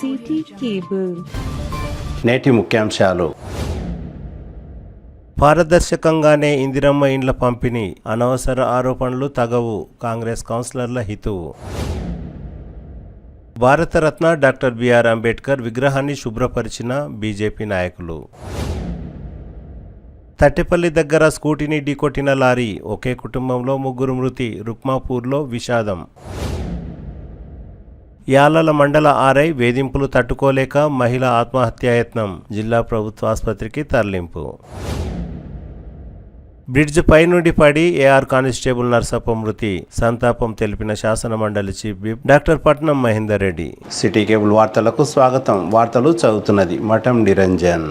City cable. నేటి ముఖ్యాంశాలు. పారదర్శకంగానే ఇందిరమ్మ ఇండ్ల పంపిణీ, అనవసర ఆరోపణలు తగవు, కాంగ్రెస్ కౌన్సిలర్ల హితువు. భారతరత్న డాక్టర్ బిఆర్ అంబేద్కర్ విగ్రహాన్ని శుభ్రపరిచిన బీజేపీ నాయకులు. తట్టెపల్లి దగ్గర స్కూటీని ఢీకొట్టిన లారీ, ఒకే కుటుంబంలో 3 మృతి, రుక్మాపూర్లో విషాదం. యాలల మండల ఆర్ఐ వేధింపులు తట్టుకోలేక మహిళ ఆత్మహత్యాయత్నం, జిల్లా ప్రభుత్వ ఆసుపత్రికి తరలింపు. బ్రిడ్జ్ పై నుండి పడి ఏఆర్ కానిస్టేబుల్ నర్సప్ప మృతి, సంతాపం తెలిపిన శాసన మండలి చీఫ్ విప్ డాక్టర్ పట్నం మహేందర్ రెడ్డి. సిటీ కేబుల్ వార్తలకు స్వాగతం. వార్తలు చదువుతున్నది మఠం నిరంజన్.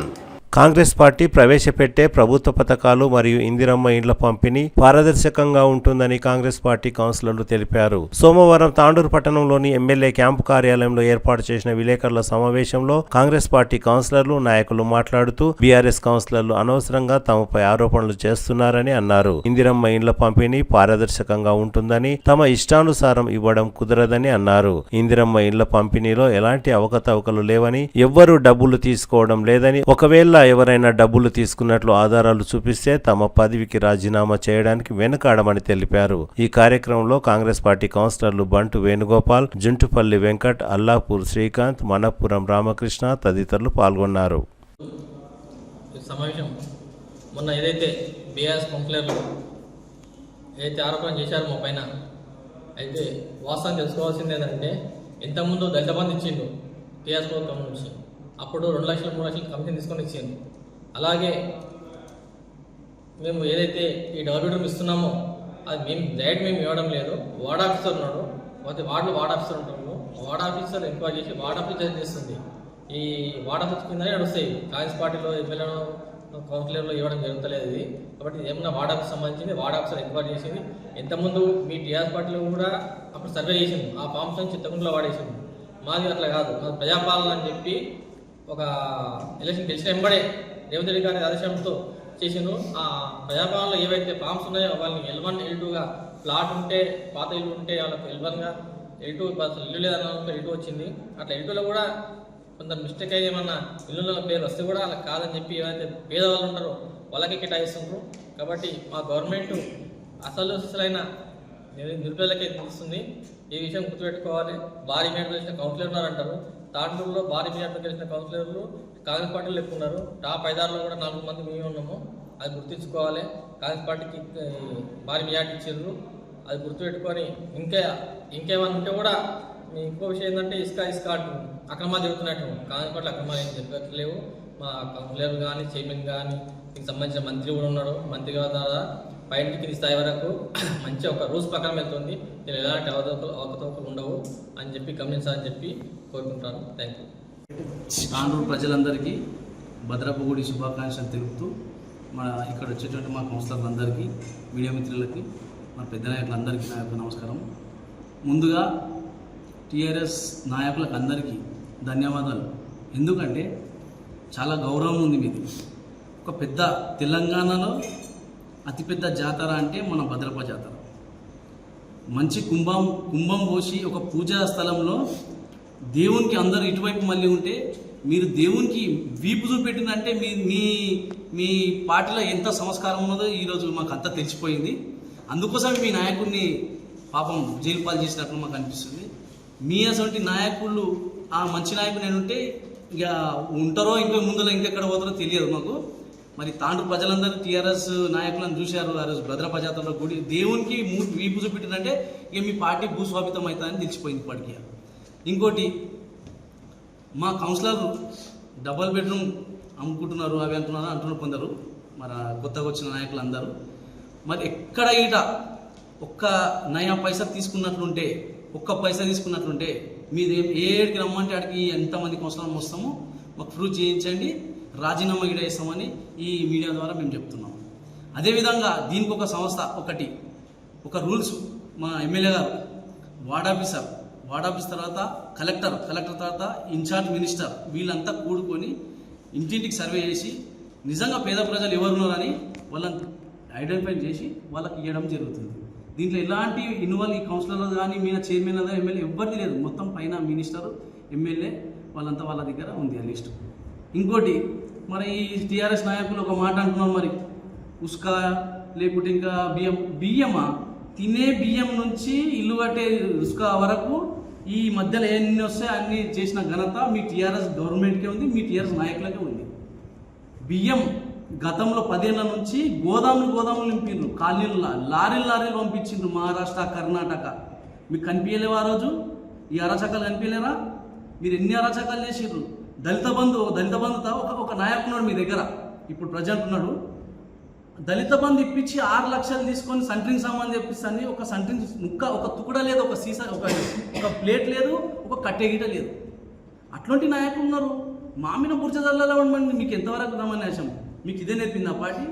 కాంగ్రెస్ పార్టీ ప్రవేశపెట్టే ప్రభుత్వ పథకాలు మరియు ఇందిరమ్మ ఇండ్ల పంపిణీ పారదర్శకంగా ఉంటుందని కాంగ్రెస్ పార్టీ కౌన్సిలర్లు తెలిపారు. సోమవారం తాండూరు పట్టణంలోని ఎమ్మెల్యే క్యాంపు కార్యాలయంలో ఏర్పాటు చేసిన విలేకరుల సమావేశంలో కాంగ్రెస్ పార్టీ కౌన్సిలర్లు, నాయకులు మాట్లాడుతూ బీఆర్ఎస్ కౌన్సిలర్లు అనవసరంగా తమపై ఆరోపణలు చేస్తున్నారని అన్నారు. ఇందిరమ్మ ఇండ్ల పంపిణీ పారదర్శకంగా ఉంటుందని, తమ ఇష్టానుసారం ఇవ్వడం కుదరదని అన్నారు. ఇందిరమ్మ ఇండ్ల పంపిణీలో ఎలాంటి అవకతవకలు లేవని, ఎవ్వరూ డబ్బులు తీసుకోవడం లేదని, ఒకవేళ ఎవరైనా డబ్బులు తీసుకున్నట్లు ఆధారాలు చూపిస్తే తమ పదవికి రాజీనామా చేయడానికి వెనుకాడమని తెలిపారు. ఈ కార్యక్రమంలో కాంగ్రెస్ పార్టీ కౌన్సిలర్లు బంటు వేణుగోపాల్, జుంటుపల్లి వెంకట్, అల్లాపూర్ శ్రీకాంత్, మనపురం రామకృష్ణ తదితరులు పాల్గొన్నారు. సమావేశం మొన్న ఏదైతే బీఆర్ఎస్ కౌన్సిలర్లు ఏదైతే ఆరోపణ చేశారో మా పైన, అయితే వాస్తవం తెలుసుకోవాల్సింది ఏంటంటే, ఇంతకుముందు దళిత బంధు ఇచ్చిండు టీఆర్ఎస్ ప్రభుత్వం నుంచి, అప్పుడు 2 లక్షలు 3 లక్షలు కమిషన్ తీసుకొని ఇచ్చింది. అలాగే మేము ఏదైతే ఈ డబుల్ బెడ్రూమ్ ఇస్తున్నామో అది మేము ఇవ్వడం లేదు. వార్డ్ ఆఫీసర్ ఉన్నాడు, వార్డ్ ఆఫీసర్ ఉంటాము. వార్డ్ ఆఫీసర్ ఎంక్వైరీ చేసి వార్డ్ ఆఫీసర్ చేస్తుంది. ఈ వార్డ్ ఆఫీసర్ కిందనే నడుస్తాయి. కాంగ్రెస్ పార్టీలో ఎమ్మెల్యేలో కౌన్సిలర్లో ఇవ్వడం జరుగుతలేదు ఇది. కాబట్టి ఏమన్నా వార్డ్ ఆఫీస్ సంబంధించింది వార్డ్ ఆఫీసర్ ఎంక్వైరీ చేసింది. ఇంతకుముందు మీ టీఆర్ఎస్ పార్టీలో కూడా అప్పుడు సర్వే చేసింది, ఆ ఫామ్స్ నుంచి చింతకుంటలో వాడేసింది. మాది అట్లా కాదు, మాది ప్రజాపాలన అని చెప్పి ఒక ఎలక్షన్ గెలిచిన వెంబడే రేవంత్ రెడ్డి గారి ఆదేశంతో చేసిండు. ఆ ప్రజాపాలనలో ఏవైతే ఫామ్స్ ఉన్నాయో వాళ్ళని L1, L2గా ప్లాట్ ఉంటే, పాత ఇల్లు ఉంటే వాళ్ళకు L1గా, L2 అసలు ఇల్లు లేదన్న L2 వచ్చింది. అట్లా L2లో కూడా కొంత మిస్టేక్ అయ్యి ఏమన్నా ఇల్లుల పేరు వస్తే కూడా వాళ్ళకి కాదని చెప్పి ఏవైతే పేదవాళ్ళు ఉంటారో వాళ్ళకి కేటాయిస్తున్నారు. కాబట్టి మా గవర్నమెంట్ అసలైన నిరుపేదలకే ఇస్తుంది. ఈ విషయం గుర్తుపెట్టుకోవాలి. భారీ మేరకు చేసిన కౌన్సిలర్ ఉన్నారంటారు. తాండూరులో భారీ మేరకు గెలిచిన కౌన్సిలర్లు కాంగ్రెస్ పార్టీలో ఎక్కువ ఉన్నారు. టాప్ 5-6లో కూడా 4 మంది మేము ఉన్నాము. అది గుర్తుంచుకోవాలి. కాంగ్రెస్ పార్టీకి భారీ మెజార్టీ ఇచ్చారు. అది గుర్తుపెట్టుకొని ఇంకేమైనా ఉంటే కూడా ఇంకో విషయం ఏంటంటే ఇసుక అక్రమాలు జరుగుతున్నట్టు. కాంగ్రెస్ పార్టీ అక్రమాలు ఏం చెప్పట్లేవు. మా కౌన్సిలర్ కానీ, చైర్మన్ కానీ, దీనికి సంబంధించిన మంత్రి కూడా ఉన్నాడు. మంత్రి ద్వారా పైన కింది స్థాయి వరకు మంచి ఒక రూల్స్ ప్రకారం వెళ్తుంది. నేను ఎలాంటి అవకతవకలు ఉండవు అని చెప్పి గమనించాలని చెప్పి కోరుకుంటాను. Thank you. తాండూరు ప్రజలందరికీ భద్రపగుడి శుభాకాంక్షలు తెలుపుతూ, మన ఇక్కడ వచ్చేటువంటి మా కౌన్సిలర్లందరికీ, మీడియా మిత్రులకి, మా పెద్ద నాయకులందరికీ నా యొక్క నమస్కారం. ముందుగా టీఆర్ఎస్ నాయకులకు అందరికీ ధన్యవాదాలు. ఎందుకంటే చాలా గౌరవం ఉంది మీది. ఒక పెద్ద తెలంగాణలో అతిపెద్ద జాతర అంటే మన భద్రప జాతర. మంచి కుంభం పోసి ఒక పూజా స్థలంలో దేవునికి అందరూ ఇటువైపు మళ్ళీ ఉంటే, మీరు దేవునికి వీపు చూపెట్టిందంటే మీ పార్టీలో ఎంత సంస్కారం ఉన్నదో ఈరోజు మాకు అంతా తెలిసిపోయింది. అందుకోసం మీ నాయకుడిని పాపం జైలు పాలు చేసినట్లు మాకు అనిపిస్తుంది. మీ అసలు నాయకుళ్ళు, ఆ మంచి నాయకుడు నేను ఉంటే ఇక ఉంటారో ఇంకెక్కడ పోతారో తెలియదు మాకు. మరి తాండూరు ప్రజలందరూ టీఆర్ఎస్ నాయకులను చూశారు. ఆ రోజు భద్రప జాతరలో గుడి దేవునికి వీపు చూపెట్టిందంటే ఇక మీ పార్టీ భూస్వామితం అవుతుందని తెలిసిపోయింది ఇప్పటికీ. ఇంకోటి, మా కౌన్సిలర్ డబల్ బెడ్రూమ్ అమ్ముకుంటున్నారు, అవి అంటున్నారు కొందరు, మరి కొత్తగా వచ్చిన నాయకులు అందరూ. మరి ఎక్కడ ఈట ఒక్క నయా పైసా తీసుకున్నట్లుంటే, మీది ఏడికి రమ్మంటే ఆడికి ఎంతమంది కౌన్సిలర్ వస్తామో మాకు ప్రూవ్ చేయించండి, రాజీనామా గిడ ఇస్తామని ఈ మీడియా ద్వారా మేము చెప్తున్నాం. అదేవిధంగా దీనికి ఒక సంస్థ ఒక రూల్స్, మా ఎమ్మెల్యే గారు వార్డ్ ఆఫీస్ తర్వాత కలెక్టర్ తర్వాత ఇన్ఛార్జ్ మినిస్టర్ వీళ్ళంతా కూడుకొని ఇంటింటికి సర్వే చేసి నిజంగా పేద ప్రజలు ఎవరున్నారని వాళ్ళని ఐడెంటిఫై చేసి వాళ్ళకి ఇవ్వడం జరుగుతుంది. దీంట్లో ఎలాంటి ఇన్వాల్వ్ ఈ కౌన్సిలర్ కానీ, మీద చైర్మన్ అదా ఎమ్మెల్యే ఎవరిది లేదు. మొత్తం పైన మినిస్టర్, ఎమ్మెల్యే, వాళ్ళంతా వాళ్ళ దగ్గర ఉంది ఆ లిస్టు. ఇంకోటి మరి ఈ టీఆర్ఎస్ నాయకులు ఒక మాట అంటున్నారు, మరి ఉస్కా లేకుంటే ఇంకా బియ్యమా తినే బియ్యం నుంచి ఇల్లు కట్టే ఉస్కా వరకు ఈ మధ్యలో ఎన్ని వస్తాయి అన్ని చేసిన ఘనత మీ టీఆర్ఎస్ గవర్నమెంట్కే ఉంది, మీ టీఆర్ఎస్ నాయకులకే ఉంది. బియ్యం గతంలో 10 ఏళ్ల నుంచి గోదాములు నింపిండ్రు, కాలనీలు లారీలు పంపించిండ్రు మహారాష్ట్ర కర్ణాటక. మీకు కనిపించలేవా ఆ రోజు? ఈ అరాచకాలు కనిపించలేరా? మీరు ఎన్ని అరాచకాలు చేసిండ్రు? దళిత బంధుతో ఒక నాయకున్నాడు మీ దగ్గర, ఇప్పుడు ప్రజెంట్ ఉన్నాడు. దళిత బంధు ఇప్పించి 6 లక్షలు తీసుకొని సంట్రింగ్ సామాన్ తెప్పిస్తాను. ఒక సంట్రింగ్ ముక్క, ఒక తుకుడ లేదు, ఒక సీసా, ఒక ప్లేట్ లేదు, ఒక కట్టె గిట లేదు. అట్లాంటి నాయకులు ఉన్నారు. మామిన బుర్జదల్లలో ఉండమండి. మీకు ఎంతవరకు రమణేశం? మీకు ఇదే నేర్పింది ఆ పార్టీ?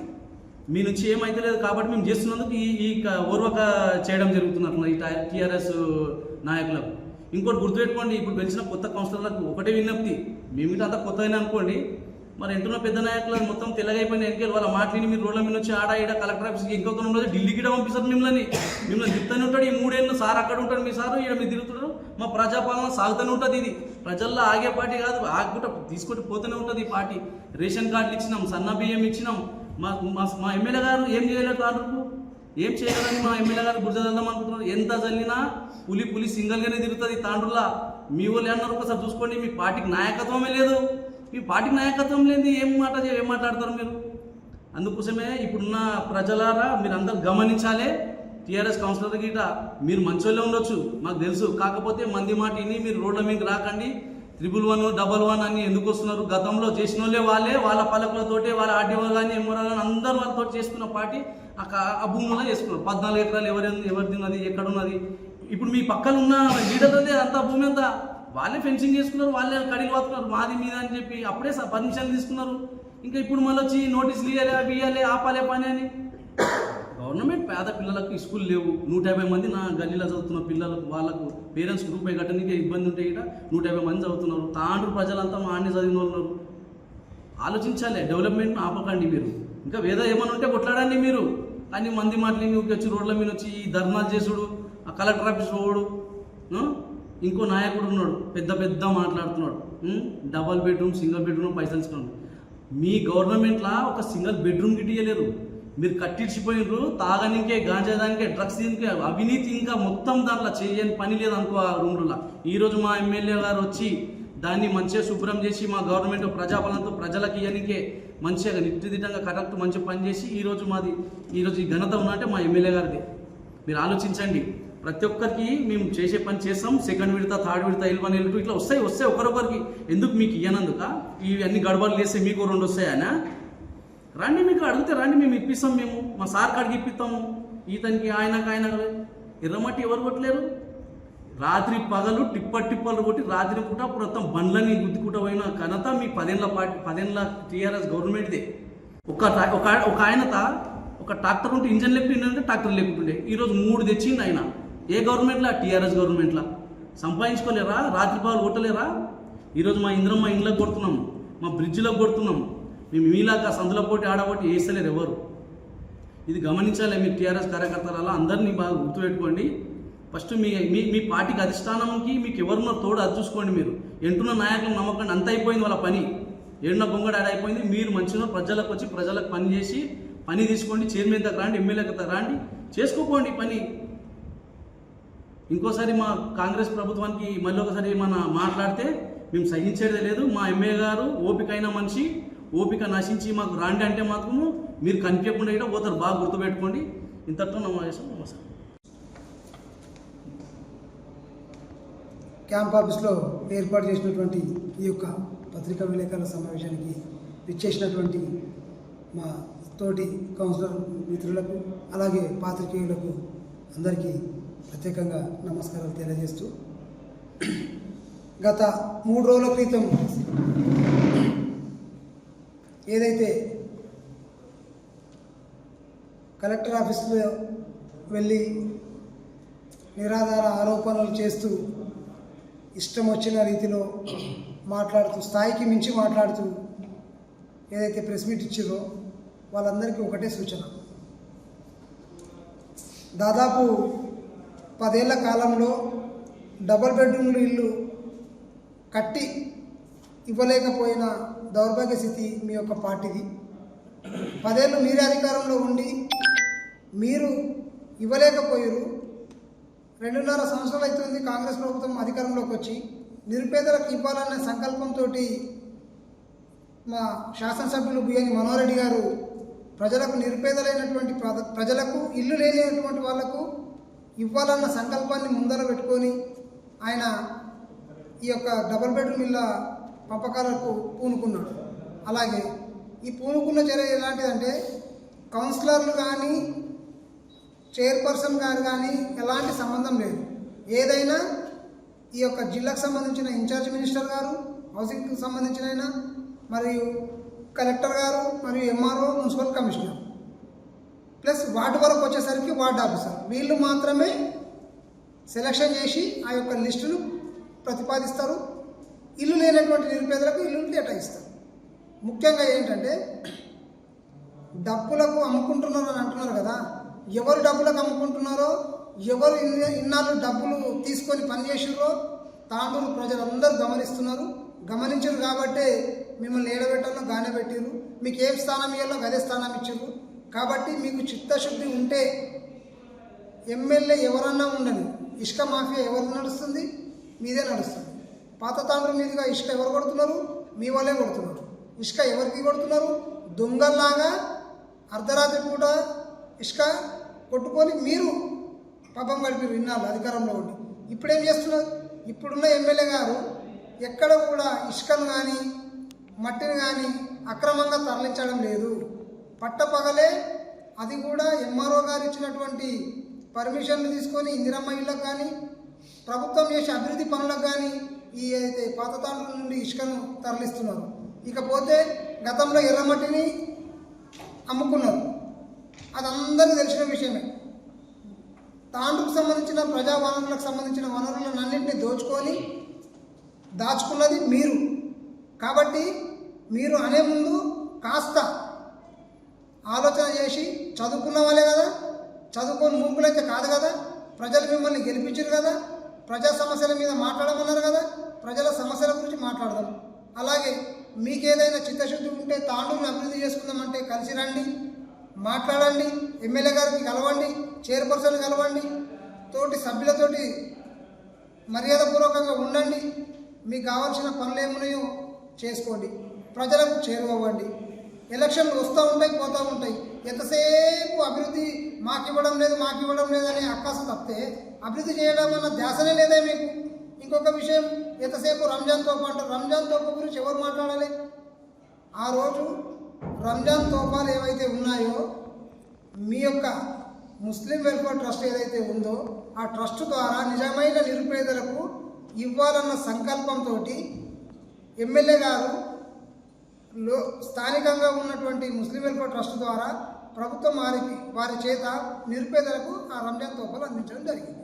మీ నుంచి ఏమైతే లేదు కాబట్టి మేము చేస్తున్నందుకు ఈ ఓర్వక చేయడం జరుగుతున్నట్లు ఈ టీఆర్ఎస్ నాయకులకు. ఇంకోటి గుర్తుపెట్టుకోండి, ఇప్పుడు గెలిచిన కొత్త కౌన్సిలర్లకు ఒకటే విజ్ఞప్తి, మేమిట అంతా కొత్తగానే అనుకోండి, మరి ఎంటున్న పెద్ద నాయకులు మొత్తం తెల్లగైపోయిన ఎన్నికలు వాళ్ళ మాటని మీరు రోడ్ల మీద వచ్చి ఆడ కలెక్టర్ ఆఫీస్కి ఇంకొక రోజు ఢిల్లీకి పంపిస్తారు. మిమ్మల్ని తిరుగుతూనే ఉంటాడు. ఈ 3 ఏళ్ళు సార్ అక్కడ ఉంటాడు, మీ సారు ఇక్కడ మీరు తిరుగుతాడు. మా ప్రజాపాలన సాగుతూనే ఉంటుంది. ఇది ప్రజల్లో ఆగే పార్టీ కాదు, ఆగుకుంటా తీసుకుంటూ పోతూనే ఉంటుంది ఈ పార్టీ. రేషన్ కార్డులు ఇచ్చినాం, సన్న బియ్యం ఇచ్చినాం. మా ఎమ్మెల్యే గారు ఏం చేయలేదు, తాండ్రుకు ఏం చేయలేదని మా ఎమ్మెల్యే గారు బుర్జదల్దాం అనుకుంటున్నారు. ఎంత చల్లినా పులి సింగల్గానే తిరుగుతుంది తాండ్రులా. మీ వాళ్ళు అన్నారు, ఒకసారి చూసుకోండి. మీ పార్టీకి నాయకత్వమే లేదు. మీ పార్టీకి నాయకత్వం లేని ఏం మాట్లాడతారు మీరు? అందుకోసమే ఇప్పుడున్న ప్రజలారా మీరు అందరూ గమనించాలి. టీఆర్ఎస్ కౌన్సిలర్ గిట మీరు మంచోళ్ళే ఉండొచ్చు, మాకు తెలుసు. కాకపోతే మంది మాట విని మీరు రోడ్ల మీకు రాకండి. 111, 111 అని ఎందుకు వస్తున్నారు? గతంలో చేసిన వాళ్ళే వాళ్ళ పలకులతోటి వాళ్ళ ఆర్డీఓ కానీ ఎంఆర్ఓ కానీ అందరూ వాళ్ళతో చేసుకున్న పార్టీ ఆ భూముల్లో చేసుకున్నారు. 14 ఎకరాలు ఎవరిది ఉన్నది, ఎక్కడున్నది? ఇప్పుడు మీ పక్కన ఉన్న లీడర్లదే అంతా భూమి అంతా వాళ్ళే ఫెన్సింగ్ చేసుకున్నారు, వాళ్ళే కడిలు వాతున్నారు, మాది మీద అని చెప్పి అప్పుడే పర్మిషన్ తీసుకున్నారు. ఇంకా ఇప్పుడు మళ్ళీ వచ్చి నోటీసులు ఇవ్వాలి, అవి ఇవ్వాలి, ఆపాలే పని అని. గవర్నమెంట్ పేద పిల్లలకు స్కూల్ లేవు. 150 మంది నా గల్లీలో చదువుతున్న పిల్లలకు వాళ్ళకు పేరెంట్స్ రూపాయి కట్టడానికి ఇబ్బంది ఉంటే ఇట 150 మంది చదువుతున్నారు. తాండ్రు ప్రజలంతా మా అన్ని చదివిన వాళ్ళు ఉన్నారు. ఆలోచించాలి, డెవలప్మెంట్ ఆపకండి మీరు. ఇంకా ఏదో ఏమైనా ఉంటే కొట్లాడండి మీరు. కానీ మంది మాటలు వచ్చి రోడ్ల మీద వచ్చి ఈ ధర్నాలు చేసుడు, ఆ కలెక్టర్ ఆఫీస్ పోవడు. ఇంకో నాయకుడు ఉన్నాడు, పెద్ద మాట్లాడుతున్నాడు. డబల్ బెడ్రూమ్, సింగిల్ బెడ్రూమ్ పైసలు ఇస్తున్నాడు. మీ గవర్నమెంట్లో ఒక సింగిల్ బెడ్రూమ్ గిట్ ఇవ్వలేరు. మీరు కట్టించిపోయినరు. తాగనికే, గాంజాదానికే, డ్రగ్స్ దీనికే, అవినీతి ఇంకా మొత్తం దాంట్లో చేయని పని లేదనుకో ఆ రూమ్లో. ఈరోజు మా ఎమ్మెల్యే గారు వచ్చి దాన్ని మంచిగా శుభ్రం చేసి మా గవర్నమెంట్ ప్రజాపాలనతో ప్రజలకి ఇవనికే మంచిగా నిర్దిష్టంగా కరెక్ట్ మంచిగా పనిచేసి ఈరోజు ఈ ఘనత ఉన్నంటే మా ఎమ్మెల్యే గారిది. మీరు ఆలోచించండి. ప్రతి ఒక్కరికి మేము చేసే పని చేస్తాం. సెకండ్ విడత, థర్డ్ విడత, L1, L2 ఇట్లా వస్తాయి ఒకరొకరికి. ఎందుకు మీకు ఇవ్వనందుక? ఇవన్నీ గడబడలు చేస్తే మీకు 2 వస్తాయనా? రండి, మీకు అడిగితే రండి, మేము ఇప్పిస్తాం. మేము మా సార్ కాడికి ఇప్పిస్తాము. ఈతనికి ఆయన ఎర్రమట్టి ఎవరు కొట్టలేరు. రాత్రి పగలు టిప్పలు కొట్టి రాత్రి పూట మొత్తం బండ్లని గుద్దుకుంటూ పోయిన ఘనత మీ 10 ఏళ్ళ టీఆర్ఎస్ గవర్నమెంట్దే. ఒక ఆయనత ఒక ట్రాక్టర్ ఉంటే ఇంజన్ లేకుంటే ట్రాక్టర్ లేకుంటుండే. ఈరోజు 3 తెచ్చింది ఆయన. ఏ గవర్నమెంట్లో? టీఆర్ఎస్ గవర్నమెంట్లో. సంపాదించుకోలేరా? రాత్రి పగలు కొట్టలేరా? ఈరోజు మా ఇంద్రమ్మ ఇండ్లకు కొడుతున్నాం, మా బ్రిడ్జ్లకు కొడుతున్నాం. మేము మీలాగా సందుల పోటీ ఆడబోటి వేస్తలేరు ఎవరు. ఇది గమనించాలి. మీ టీఆర్ఎస్ కార్యకర్తల అందరినీ బాగా గుర్తుపెట్టుకోండి. ఫస్ట్ మీ పార్టీకి అధిష్టానంకి మీకు ఎవరున్నా తోడు అది చూసుకోండి. మీరు ఎంటున్న నాయకులను నమ్మకండి. అంత అయిపోయింది వాళ్ళ పని. ఏడున్న గొంగడ అయిపోయింది. మీరు మంచిగా ప్రజలకు వచ్చి ప్రజలకు పని చేసి పని తీసుకోండి. చైర్మన్ దగ్గర రండి, ఎమ్మెల్యే దగ్గర రండి, చేసుకోపోండి పని. ఇంకోసారి మా కాంగ్రెస్ ప్రభుత్వానికి మళ్ళీ ఒకసారి ఏమన్నా మాట్లాడితే మేము సహించేదే లేదు. మా ఎమ్మెల్యే గారు ఓపికైన మనిషి, ఓపిక నశించి మాకు రాండి అంటే మాత్రము మీరు కనిపించకుండా ఇట్లా పోతారు. బాగా గుర్తుపెట్టుకోండి. ఇంతటితో నమస్కారం. క్యాంప్ ఆఫీస్లో ఏర్పాటు చేసినటువంటి ఈ యొక్క పత్రికా విలేకరుల సమావేశానికి విచ్చేసినటువంటి మా తోటి కౌన్సిలర్ మిత్రులకు, అలాగే పాత్రికేయులకు అందరికీ ప్రత్యేకంగా నమస్కారాలు తెలియజేస్తూ, గత 3 రోజుల క్రితం ఏదైతే కలెక్టర్ ఆఫీస్లో వెళ్ళి నిరాధార ఆరోపణలు చేస్తూ ఇష్టం వచ్చిన రీతిలో మాట్లాడుతూ, స్థాయికి మించి మాట్లాడుతూ ఏదైతే ప్రెస్ మీట్ ఇచ్చారో వాళ్ళందరికీ ఒకటే సూచన. దాదాపు 10 ఏళ్ల కాలంలో డబుల్ బెడ్రూమ్లు ఇల్లు కట్టి ఇవ్వలేకపోయిన దౌర్భాగ్య స్థితి మీ యొక్క పార్టీది. 10 ఏళ్ళు మీరే అధికారంలో ఉండి మీరు ఇవ్వలేకపోయారు. 2.5 సంవత్సరాలు అవుతుంది కాంగ్రెస్ ప్రభుత్వం అధికారంలోకి వచ్చి. నిరుపేదలకు ఇవ్వాలనే సంకల్పంతో మా శాసనసభ్యులు బియ్యని మనోహరెడ్డి గారు ప్రజలకు, నిరుపేదలైనటువంటి ప్రజలకు, ఇల్లు లేనటువంటి వాళ్లకు ఇవ్వాలన్న సంకల్పాన్ని ముందర పెట్టుకొని ఆయన ఈ యొక్క డబుల్ బెడ్రూమ్ ఇళ్ళ పంపకాలకు పూనుకున్నాడు. అలాగే ఈ పూనుకున్న చర్య ఎలాంటిదంటే కౌన్సిలర్లు కానీ చైర్పర్సన్ గారు కానీ ఎలాంటి సంబంధం లేదు. ఏదైనా ఈ యొక్క జిల్లాకు సంబంధించిన ఇన్ఛార్జ్ మినిస్టర్ గారు, హౌసింగ్కి సంబంధించిన ఆయన, మరియు కలెక్టర్ గారు, మరియు MRO, municipal commissioner, plus ward వరకు వచ్చేసరికి వార్డు ఆఫీసర్, వీళ్ళు మాత్రమే సెలక్షన్ చేసి ఆ యొక్క లిస్టును ప్రతిపాదిస్తారు. ఇల్లు లేనటువంటి నిరుపేదలకు ఇల్లు కేటాయిస్తారు. ముఖ్యంగా ఏంటంటే డబ్బులకు అమ్ముకుంటున్నారు అని అంటున్నారు కదా. ఎవరు డబ్బులకు అమ్ముకుంటున్నారో, ఎవరు ఇన్నాళ్ళు డబ్బులు తీసుకొని పనిచేసారో తాండూరు ప్రజలందరూ గమనిస్తున్నారు. గమనించారు కాబట్టే మిమ్మల్ని ఏడబెట్టాలో గానే పెట్టారు. మీకు ఏం స్థానం ఇవ్వాలో గదే స్థానం ఇచ్చారు. కాబట్టి మీకు చిత్తశుద్ధి ఉంటే ఎమ్మెల్యే ఎవరన్నా ఉండని, ఇసుక మాఫియా ఎవరు నడుస్తుంది? మీదే నడుస్తుంది. పాత తాండ్రు మీదుగా ఇసుక ఎవరు కొడుతున్నారు? మీ వాళ్ళే కొడుతున్నారు. ఇసుక ఎవరికి కొడుతున్నారు? దొంగల్లాగా అర్ధరాత్రి పూట ఇసుక కొట్టుకొని మీరు పాపం గడిపారు ఇన్నాళ్ళు అధికారంలో ఉండి. ఇప్పుడేం చేస్తున్నారు? ఇప్పుడున్న ఎమ్మెల్యే గారు ఎక్కడ కూడా ఇసుకను కానీ మట్టిని కానీ అక్రమంగా తరలించడం లేదు. పట్టపగలే, అది కూడా ఎంఆర్ఓ గారు ఇచ్చినటువంటి పర్మిషన్లు తీసుకొని ఇందిరమ్మ ఇళ్ళకు కానీ ప్రభుత్వం చేసే అభివృద్ధి పనులకు కానీ ఈ అయితే పాత తాండ్రుల నుండి ఇసుకను తరలిస్తున్నారు. ఇకపోతే గతంలో ఎర్రమట్టిని అమ్ముకున్నారు. అది అందరికీ తెలిసిన విషయమే. తాండ్రుకు సంబంధించిన ప్రజా వనరులకు సంబంధించిన వనరులన్నింటినీ దాచుకున్నది మీరు. కాబట్టి మీరు అనే ముందు కాస్త ఆలోచన చేసి, చదువుకున్న వాళ్ళే కదా, చదువుకొని మూకులైతే కాదు కదా, ప్రజలు మిమ్మల్ని గెలిపించారు కదా, ప్రజా సమస్యల మీద మాట్లాడమన్నారు కదా, ప్రజల సమస్యల గురించి మాట్లాడదాం. అలాగే మీకు ఏదైనా చిత్తశుద్ధి ఉంటే తాండూరుని అభివృద్ధి చేసుకుందామంటే కలిసి రండి, మాట్లాడండి, ఎమ్మెల్యే గారికి కలవండి, చైర్పర్సన్ కలవండి, తోటి సభ్యులతోటి మర్యాదపూర్వకంగా ఉండండి. మీకు కావాల్సిన పనులు ఏమున్నాయో చేసుకోండి, ప్రజలకు చేరువవ్వండి. ఎలక్షన్లు వస్తూ ఉంటాయి, పోతూ ఉంటాయి. ఎంతసేపు అభివృద్ధి మాకు ఇవ్వడం లేదు అనే అక్కాసం తప్పితే అభివృద్ధి చేయడం అన్న ధ్యాసనే లేదే మీకు. ఇంకొక విషయం, ఎంతసేపు రంజాన్ తోఫా అంటారు. రంజాన్ తోఫా గురించి ఎవరు మాట్లాడాలి? ఆ రోజు రంజాన్ తోఫాలు ఏవైతే ఉన్నాయో, మీ యొక్క ముస్లిం వెల్ఫేర్ ట్రస్ట్ ఏదైతే ఉందో ఆ ట్రస్ట్ ద్వారా నిజమైన నిరుపేదలకు ఇవ్వాలన్న సంకల్పంతో ఎమ్మెల్యే గారు స్థానికంగా ఉన్నటువంటి ముస్లిం వెల్ఫేర్ ట్రస్ట్ ద్వారా ప్రభుత్వం వారి చేత నిరుపేదలకు ఆ రంజాన్ తోఫాలు అందించడం జరిగింది.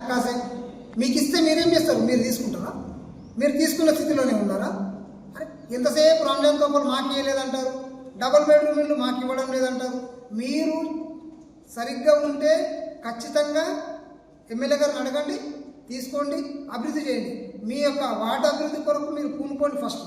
కాసే మీకు ఇస్తే మీరేం చేస్తారు? మీరు తీసుకుంటారా? మీరు తీసుకున్న స్థితిలోనే ఉన్నారా? ఎంతసేపు రంజాన్ తోఫాలు మాకు ఇవ్వలేదంటారు, డబుల్ బెడ్రూమ్ ఇల్లు మాకు ఇవ్వడం లేదంటారు. మీరు సరిగ్గా ఉంటే ఖచ్చితంగా ఎమ్మెల్యే గారిని అడగండి, తీసుకోండి, అభివృద్ధి చేయండి. మీ యొక్క వార్డు అభివృద్ధి కొరకు మీరు పూనుకోండి. ఫస్ట్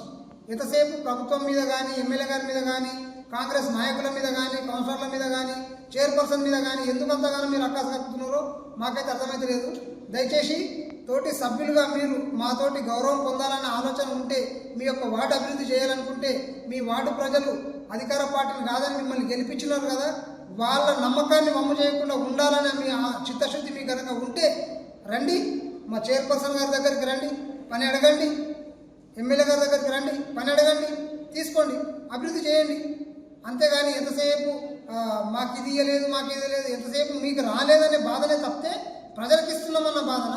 ఎంతసేపు ప్రభుత్వం మీద కానీ, ఎమ్మెల్యే గారి మీద కానీ, కాంగ్రెస్ నాయకుల మీద కానీ, కౌన్సిలర్ల మీద కానీ, చైర్పర్సన్ మీద కానీ ఎందుకంతగానో మీరు అక్కాస కక్కుతున్నారో మాకైతే అర్థమైతే లేదు. దయచేసి తోటి సభ్యులుగా మీరు మాతోటి గౌరవం పొందాలన్న ఆలోచన ఉంటే, మీ యొక్క వార్డు అభివృద్ధి చేయాలనుకుంటే, మీ వార్డు ప్రజలు అధికార పార్టీని కాదని మిమ్మల్ని గెలిపించినారు కదా, వాళ్ళ నమ్మకాన్ని వమ్ము చేయకుండా ఉండాలని మీ చిత్తశుద్ధి మీకు కనుక ఉంటే రండి, మా చైర్పర్సన్ గారి దగ్గరికి రండి, పని అడగండి, ఎమ్మెల్యే గారి దగ్గరికి రండి, పని అడగండి, తీసుకోండి, అభివృద్ధి చేయండి. అంతేగాని ఎంతసేపు మాకు ఇది ఇవ్వలేదు, మాకు ఇది లేదు, ఎంతసేపు మీకు రాలేదనే బాధనే తప్పితే ప్రజలకు ఇస్తున్నామన్న బాధన,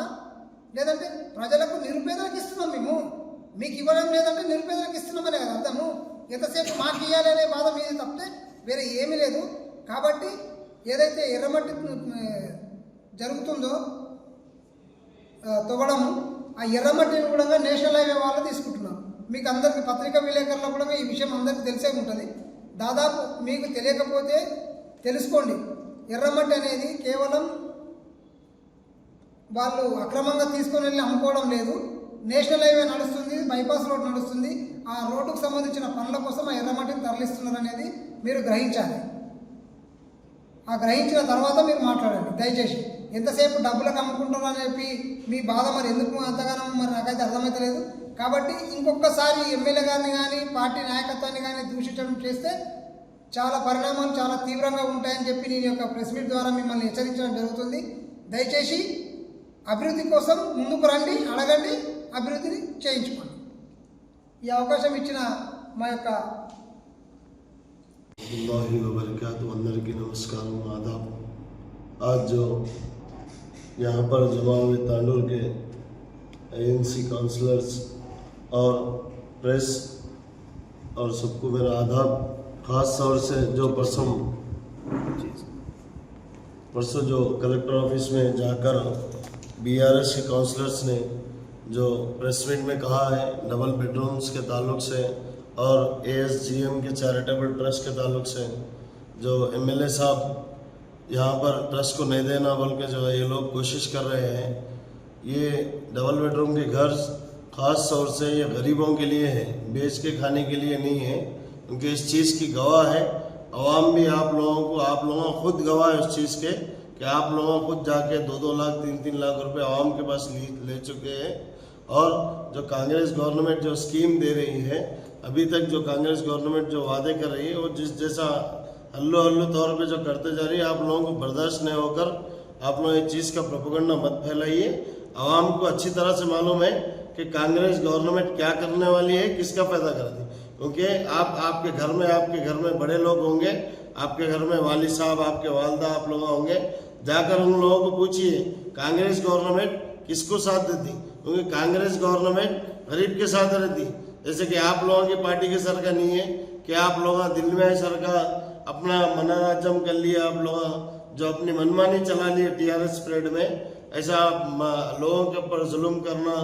లేదంటే ప్రజలకు నిరుపేదలకు ఇస్తున్నాం మేము, మీకు ఇవ్వడం లేదంటే నిరుపేదలకు ఇస్తున్నామనే కదా అర్థము. ఎంతసేపు మాకు ఇవ్వాలి అనే బాధ మీది తప్పితే వేరే ఏమీ లేదు. కాబట్టి ఏదైతే ఎర్రమట్టి జరుగుతుందో తవ్వడము, ఆ ఎర్రమట్టిని కూడా నేషనల్ హైవే వాళ్ళు తీసుకుంటున్నారు. మీకు అందరికీ పత్రికా విలేకరులకు కూడా ఈ విషయం అందరికీ తెలిసే ఉంటుంది. దాదాపు మీకు తెలియకపోతే తెలుసుకోండి. ఎర్రమట్టి అనేది కేవలం వాళ్ళు అక్రమంగా తీసుకొని వెళ్ళి అమ్ముకోవడం లేదు, నేషనల్ హైవే నడుస్తుంది, బైపాస్ రోడ్ నడుస్తుంది. ఆ రోడ్డుకు సంబంధించిన పనుల కోసం ఆ ఎర్రమట్టిని తరలిస్తున్నారు అనేది మీరు గ్రహించాలి. ఆ గ్రహించిన తర్వాత మీరు మాట్లాడండి దయచేసి. ఎంతసేపు డబ్బులకు అమ్ముకుంటారు అని చెప్పి మీ బాధ మరి ఎందుకు అంతగానో మరి నాకైతే అర్థమవుతలేదు. కాబట్టి ఇంకొకసారి ఎమ్మెల్యే గారిని కానీ పార్టీ నాయకత్వాన్ని కానీ దూషించడం చేస్తే చాలా పరిణామాలు చాలా తీవ్రంగా ఉంటాయని చెప్పి నేను యొక్క ప్రెస్ మీట్ ద్వారా మిమ్మల్ని హెచ్చరించడం జరుగుతుంది. దయచేసి అభివృద్ధి కోసం ముందుకు రండి, అడగండి, అభివృద్ధిని చేయించుకోండి. ఈ అవకాశం ఇచ్చిన మా యొక్క అందరికీ नमस्कार आदाब। आज जो यहाँ पर जमा हुए तांडूर के एएनसी काउंसलर्स और प्रेस और सबको मेरा आदाब। ख़ास तौर से जो परसों जो कलेक्टर ऑफिस में जाकर बीआरएस के काउंसलर्स ने जो प्रेस मीट में कहा है डबल बेडरूम्स के ताल्लुक से और एएसजीएम के चैरिटेबल ट्रस्ट के ताल्लुक से जो एमएलए साहब यहाँ पर ट्रस्ट को नहीं देना बोल के जो है ये लोग कोशिश कर रहे हैं। ये डबल बेडरूम के घर ख़ास तौर से ये गरीबों के लिए है, बेच के खाने के लिए नहीं है। क्योंकि इस चीज़ की गवाह है अवाम भी, आप लोगों खुद गवाह है उस चीज़ के कि आप लोगों खुद जाके 2-2 लाख 3-3 लाख रुपए आवाम के पास ले चुके हैं। और जो कांग्रेस गवर्नमेंट जो स्कीम दे रही है, अभी तक जो कांग्रेस गवर्नमेंट जो वादे कर रही है वो जैसा हल्लो तौर पे जो करते जा रही है, आप लोगों को बर्दाश्त नहीं होकर आप लोग इस चीज़ का प्रोपेगेंडा मत फैलाइए। आवाम को अच्छी तरह से मालूम है कि कांग्रेस गवर्नमेंट क्या करने वाली है, किसका फायदा करती है। क्योंकि आपके घर में बड़े लोग होंगे, आपके घर में वाली साहब, आपके वालदा, आप लोग होंगे, जाकर उन लोगों को पूछिए कांग्रेस गवर्नमेंट किसको साथ देती। क्योंकि कांग्रेस गवर्नमेंट गरीब के साथ रहती। जैसे कि आप लोगों की पार्टी के सर का नहीं है कि आप लोग दिल में सर का अपना मनाराजम कर लिया, आप लोग जो अपनी मनमानी चला लिए टीआरएस परेड में, ऐसा लोगों के ऊपर जुल्म करना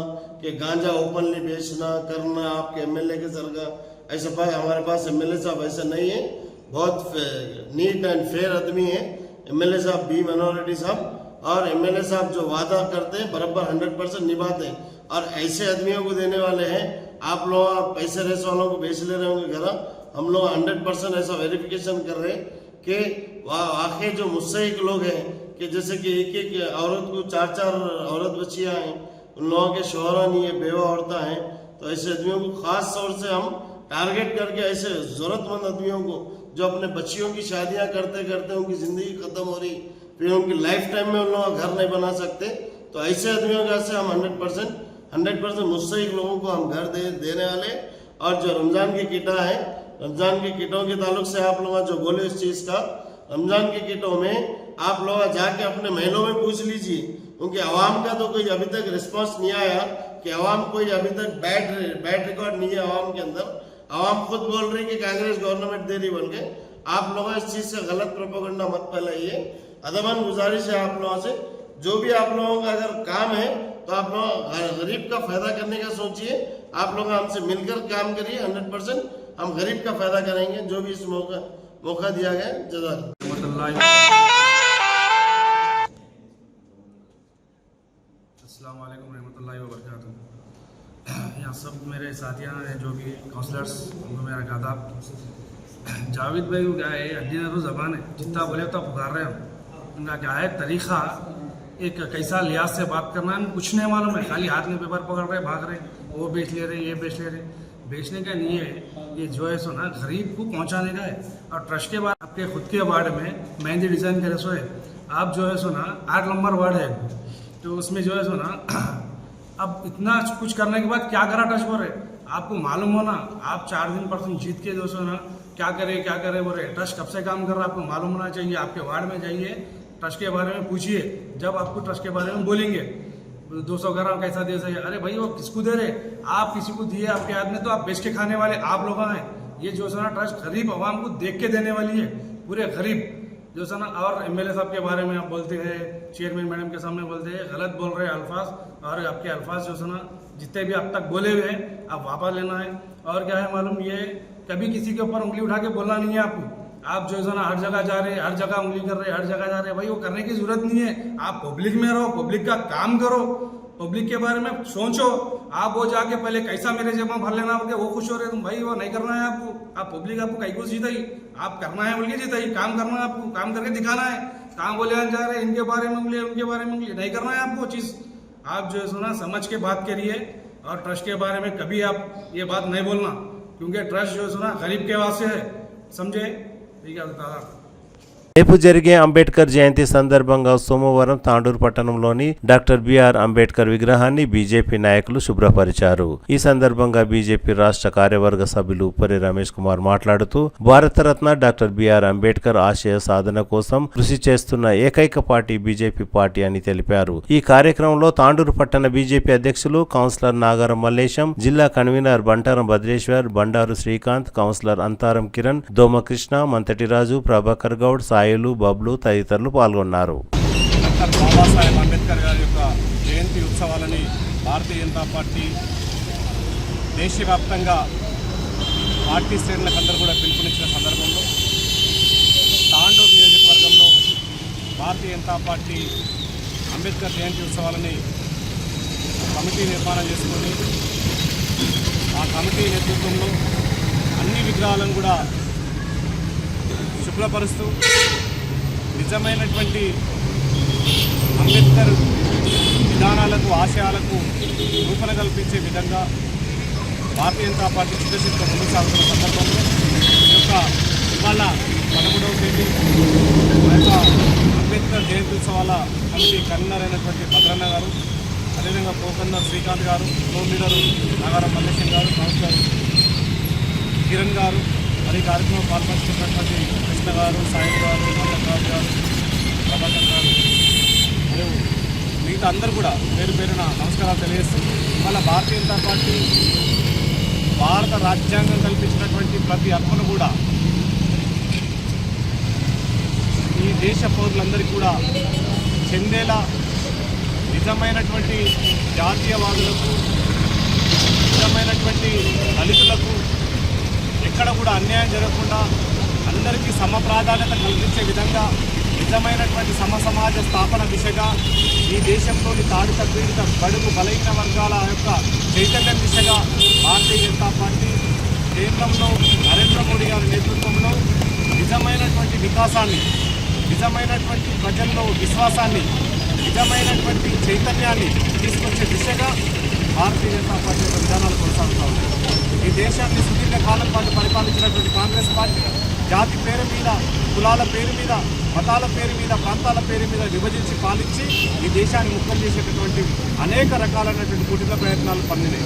कि गांजा ओपनली बेचना करना आपके एमएलए के सर का, ऐसा हमारे पास एमएलए साहब ऐसा नहीं है। बहुत नीट एंड फेयर आदमी है एमएलए साहब, बी माइनॉरिटी साहब। और एमएलए साहब जो वादा करते हैं बराबर 100% निभाते हैं। और ऐसे आदमियों को देने वाले हैं। आप लोग पैसे रेस वालों को बेच ले रहे होंगे घर, हम लोग 100% ऐसा वेरिफिकेशन कर रहे हैं कि आखिर जो मुस्तहिक लोग हैं कि जैसे कि एक औरत को 4-4 औरत बच्चियाँ हैं, उन लोगों के शोहरा नहीं है, बेवा औरतें हैं, तो ऐसे आदमियों को ख़ास तौर से हम टारगेट करके ऐसे ज़रूरतमंद आदमियों को जो अपने बच्चियों की शादियाँ करते करते उनकी ज़िंदगी ख़त्म हो रही, फिर उनकी लाइफ टाइम में उन लोग घर नहीं बना सकते, तो ऐसे आदमियों का से हम 100% मुस्तहिक लोगों को हम घर देने वाले। और जो रमज़ान की किटा है, रमज़ान की किटों के ताल्लुक से आप लोग जो बोले इस चीज़ का, रमज़ान की किटों में आप लोग जाके अपने महलों में पूछ लीजिए। क्योंकि आवाम का तो कोई अभी तक रिस्पॉन्स नहीं आया कि आवाम कोई अभी तक बैड रिकॉर्ड नहीं है आवाम के अंदर। आवाम खुद बोल रही कि कांग्रेस गवर्नमेंट दे रही बोल के। आप लोग इस चीज़ से गलत प्रोपेगेंडा मत फैलाइए। अदमन गुजारिश है आप लोगों से, जो भी आप लोगों का अगर काम है तो आप लोग गरीब का फायदा करने का सोचिए। आप लोग हमसे मिलकर काम करिए, 100% हम गरीब का फायदा करेंगे जो भी इस मौका दिया गया। जज़ाक। अस्सलाम वालेकुम रहमतुल्लाहि व बरकातहू। यहाँ सब मेरे साथियाँ हैं जो भी काउंसलर्स, उनको मेरा आदाब। जावेद भाई को क्या है, हड्डी नरो ज़बान है, जितना बोले उतना पुकार रहे हैं। उनका क्या है तरीक़ा, एक कैसा लिहाज से बात करना है कुछ नहीं मालूम है। खाली हाथ में पेपर पकड़ रहे, भाग रहे, वो बेच ले रहे, ये बेच ले रहे। बेचने का नहीं है, ये जो है सो ना गरीब को पहुंचाने का है। और ट्रस्ट के बाद आपके खुद के वार्ड में मेहंदी डिज़ाइन करे सो है, आप जो है सो ना 8 नंबर वार्ड है, तो उसमें जो है सो ना अब इतना कुछ करने के बाद क्या करा ट्रस्ट बोल रहे, आपको मालूम हो ना। आप 4% जीत के जो सो ना क्या करे बोल रहे। ट्रस्ट कब से काम कर रहा है आपको मालूम होना चाहिए। आपके वार्ड में जाइए, ट्रस्ट के बारे में पूछिए। जब आपको ट्रस्ट के बारे में बोलेंगे 200 ग्राम कैसा दे सके, अरे भाई वो किसको दे रहे, आप किसी को दिए आपके हाथ में तो आप बेच के खाने वाले आप लोग हैं। ये जो है ना ट्रस्ट गरीब आवाम को देख के देने वाली है, पूरे गरीब जो है ना। और एमएलए साहब के बारे में आप बोलते हैं, चेयरमैन मैडम के सामने बोलते हैं, गलत बोल रहे हैं अल्फाज। और आपके अल्फाज जो है ना जितने भी अब तक बोले हुए हैं आप वापस लेना है। और क्या है मालूम, ये कभी किसी के ऊपर उंगली उठा के बोलना नहीं है आपको। आप जो है ना हर जगह जा रहे, हर जगह उंगली कर रहे, हर जगह जा रहे, भाई वो करने की जरूरत नहीं है। आप पब्लिक में रहो, पब्लिक का काम करो। पब्लिक के बारे में सोचो। आप वो जाके पहले कैसा मेरे जमा भर लेना बोल के वो खुश हो रहे तुम भाई, वो नहीं करना है आपको। आप पब्लिक आपको कई कुछ जीता ही, आप करना है बोल के जीता ही, काम करना है आपको, काम करके दिखाना है। काम बोले जा रहे इनके बारे में उंगली, उनके बारे में उंगली, नहीं करना है आपको चीज़। आप जो है सुना समझ के बात करिए, और ट्रस्ट के बारे में कभी आप ये बात नहीं बोलना, क्योंकि ट्रस्ट जो है सुना गरीब के वास्ते है, समझे? ठीक है दादा। రేపు జరిగే అంబేద్కర్ జయంతి సందర్భంగా సోమవారం తాండూరు పట్టణంలోని డాక్టర్ బిఆర్ అంబేద్కర్ విగ్రహాన్ని బీజేపీ నాయకులు శుభ్రపరిచారు. ఈ సందర్భంగా బీజేపీ రాష్ట్ర కార్యవర్గ సభ్యులు ఉప్పరి రమేష్ కుమార్ మాట్లాడుతూ భారతరత్న డాక్టర్ బిఆర్ అంబేద్కర్ ఆశయ సాధన కోసం కృషి చేస్తున్న ఏకైక పార్టీ బీజేపీ పార్టీ అని తెలిపారు. ఈ కార్యక్రమంలో తాండూరు పట్టణ బీజేపీ అధ్యక్షులు కౌన్సిలర్ నాగారం మల్లేశం, జిల్లా కన్వీనర్ బంటారం భద్రేశ్వర్, బండారు శ్రీకాంత్, కౌన్సిలర్ అంతారం కిరణ్, దోమకృష్ణ, మంతటిరాజు, ప్రభాకర్ గౌడ్, సాయిలు, బబ్లు తదితరులు పాల్గొన్నారు. డాక్టర్ బాబాసాహెబ్ అంబేద్కర్ గారి యొక్క జయంతి ఉత్సవాలని భారతీయ జనతా పార్టీ దేశవ్యాప్తంగా పార్టీ శ్రేణులకు అందరూ కూడా పిలుపునిచ్చిన సందర్భంలో తాండూరు నియోజకవర్గంలో భారతీయ జనతా పార్టీ అంబేద్కర్ జయంతి ఉత్సవాలని కమిటీ నిర్మాణం చేసుకొని ఆ కమిటీ నేతృత్వంలో అన్ని విగ్రహాలను కూడా శుభ్రపరుస్తూ నిజమైనటువంటి అంబేద్కర్ విధానాలకు, ఆశయాలకు రూపణ కల్పించే విధంగా భారతీయ జనతా పార్టీ చిత్తశుద్ధితో ముందుకు సాగుతున్న సందర్భంలో ఈ యొక్క ఇవాళ 11వ తేదీ అంబేద్కర్ జయంతి ఉత్సవాల కమిటీ కన్వీనర్ అయినటువంటి భద్రన్న గారు, అదేవిధంగా కోకన్నర్ శ్రీకాంత్ గారు, ఫ్లోర్ లీడరు నాగారం మల్లేశం గారు, కౌన్సిలర్ కిరణ్ గారు, మరి కార్యక్రమం పాల్పంచుకున్నటువంటి కృష్ణ గారు, సాయి గారు, మండలరాజు గారు, ప్రభాకర్ గారు మరియు మిగతా అందరూ కూడా పేరు పేరున నమస్కారాలు తెలియజేస్తూ ఇవాళ భారతీయ జనతా పార్టీ భారత రాజ్యాంగం కల్పించినటువంటి ప్రతి హక్కును కూడా ఈ దేశ పౌరులందరికీ కూడా చెందేలా నిజమైనటువంటి జాతీయవాదులకు, నిజమైనటువంటి దళితులకు ఎక్కడ కూడా అన్యాయం జరగకుండా అందరికీ సమ ప్రాధాన్యత కల్పించే విధంగా నిజమైనటువంటి సమాజ స్థాపన దిశగా ఈ దేశంలోని తాడిత పీడిత బడుగు బలహీన వర్గాల యొక్క చైతన్యం దిశగా భారతీయ జనతా పార్టీ కేంద్రంలో నరేంద్ర మోడీ గారి నేతృత్వంలో నిజమైనటువంటి వికాసాన్ని, నిజమైనటువంటి ప్రజల్లో విశ్వాసాన్ని, నిజమైనటువంటి చైతన్యాన్ని తీసుకొచ్చే దిశగా భారతీయ జనతా పార్టీ యొక్క విధానాలు కొనసాగుతూ ఉన్నాయి. ఈ దేశాన్ని సుదీర్ఘకాలం పాటు పరిపాలించినటువంటి కాంగ్రెస్ పార్టీ జాతి పేరు మీద, కులాల పేరు మీద, మతాల పేరు మీద, ప్రాంతాల పేరు మీద విభజించి పాలించి ఈ దేశాన్ని ముక్కలు చేసేటటువంటి అనేక రకాలైనటువంటి కుటిల ప్రయత్నాలు పొందినాయి.